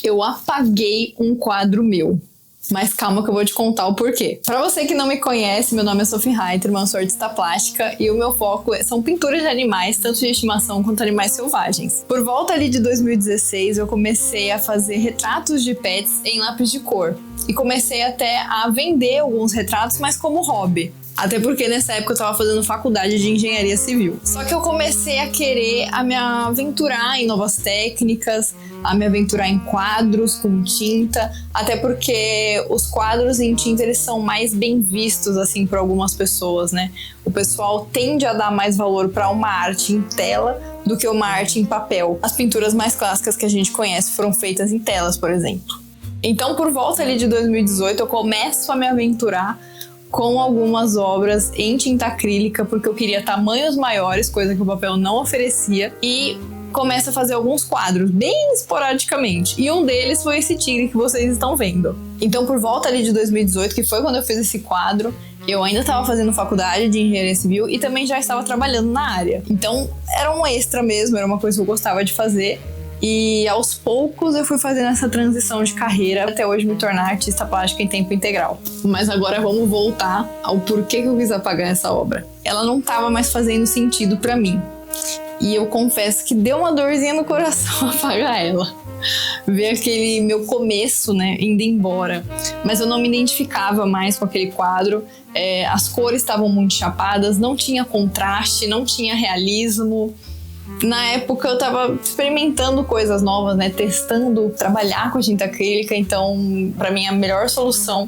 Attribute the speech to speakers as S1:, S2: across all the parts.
S1: eu apaguei um quadro meu. Mas calma que eu vou te contar o porquê. Pra você que não me conhece, meu nome é Sophie Reiterman, eu sou artista plástica e o meu foco são pinturas de animais, tanto de estimação quanto animais selvagens. Por volta ali de 2016, eu comecei a fazer retratos de pets em lápis de cor. E comecei até a vender alguns retratos, mas como hobby. Até porque nessa época eu tava fazendo faculdade de engenharia civil. Só que eu comecei a querer me aventurar em novas técnicas, a me aventurar em quadros com tinta, até porque os quadros em tinta eles são mais bem vistos assim por algumas pessoas, né? O pessoal tende a dar mais valor para uma arte em tela do que uma arte em papel. As pinturas mais clássicas que a gente conhece foram feitas em telas, por exemplo. Então, por volta ali de 2018, eu começo a me aventurar com algumas obras em tinta acrílica, porque eu queria tamanhos maiores, coisa que o papel não oferecia, e começo a fazer alguns quadros, bem esporadicamente. E um deles foi esse tigre que vocês estão vendo. Então, por volta ali de 2018, que foi quando eu fiz esse quadro, eu ainda estava fazendo faculdade de engenharia civil e também já estava trabalhando na área. Então, era um extra mesmo, era uma coisa que eu gostava de fazer. E aos poucos eu fui fazendo essa transição de carreira até hoje me tornar artista plástica em tempo integral. Mas agora vamos voltar ao porquê que eu quis apagar essa obra. Ela não estava mais fazendo sentido para mim. E eu confesso que deu uma dorzinha no coração apagar ela. Ver aquele meu começo, né, indo embora. Mas eu não me identificava mais com aquele quadro. As cores estavam muito chapadas, não tinha contraste, não tinha realismo. Na época eu tava experimentando coisas novas, né? Testando trabalhar com tinta acrílica, então pra mim a melhor solução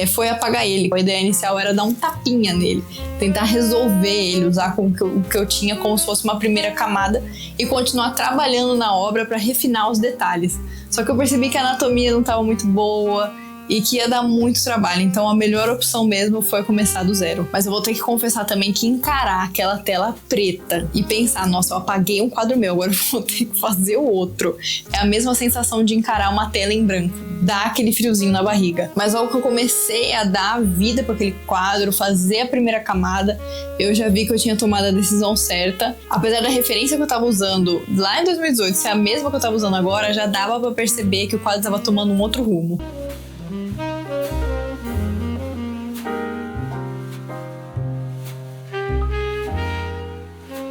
S1: foi apagar ele. A ideia inicial era dar um tapinha nele, tentar resolver ele, usar o que eu tinha como se fosse uma primeira camada e continuar trabalhando na obra para refinar os detalhes. Só que eu percebi que a anatomia não estava muito boa e que ia dar muito trabalho, então a melhor opção mesmo foi começar do zero. Mas eu vou ter que confessar também que encarar aquela tela preta e pensar, nossa, eu apaguei um quadro meu, agora eu vou ter que fazer o outro. É a mesma sensação de encarar uma tela em branco, dá aquele friozinho na barriga. Mas logo que eu comecei a dar vida para aquele quadro, fazer a primeira camada, eu já vi que eu tinha tomado a decisão certa. Apesar da referência que eu tava usando lá em 2018 ser a mesma que eu tava usando agora, já dava para perceber que o quadro tava tomando um outro rumo.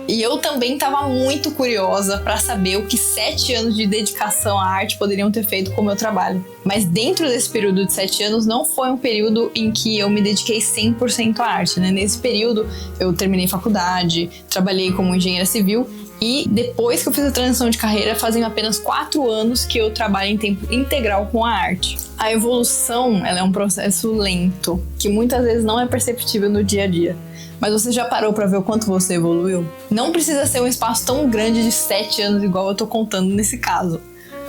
S1: E eu também estava muito curiosa para saber o que 7 anos de dedicação à arte poderiam ter feito com o meu trabalho. Mas dentro desse período de 7 anos, não foi um período em que eu me dediquei 100% à arte, né? Nesse período, eu terminei faculdade, trabalhei como engenheira civil e depois que eu fiz a transição de carreira, fazem apenas 4 anos que eu trabalho em tempo integral com a arte. A evolução, ela é um processo lento, que muitas vezes não é perceptível no dia a dia. Mas você já parou pra ver o quanto você evoluiu? Não precisa ser um espaço tão grande de 7 anos igual eu tô contando nesse caso.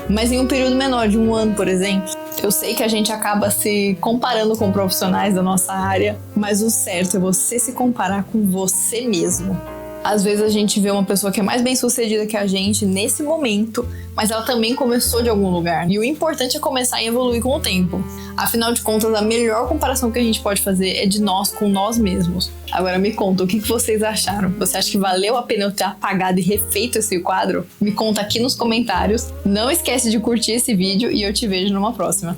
S1: Mas em um período menor, de 1 ano, por exemplo. Eu sei que a gente acaba se comparando com profissionais da nossa área, mas o certo é você se comparar com você mesmo. Às vezes a gente vê uma pessoa que é mais bem sucedida que a gente nesse momento, mas ela também começou de algum lugar. E o importante é começar e evoluir com o tempo. Afinal de contas, a melhor comparação que a gente pode fazer é de nós com nós mesmos. Agora me conta, o que vocês acharam? Você acha que valeu a pena eu ter apagado e refeito esse quadro? Me conta aqui nos comentários. Não esquece de curtir esse vídeo e eu te vejo numa próxima.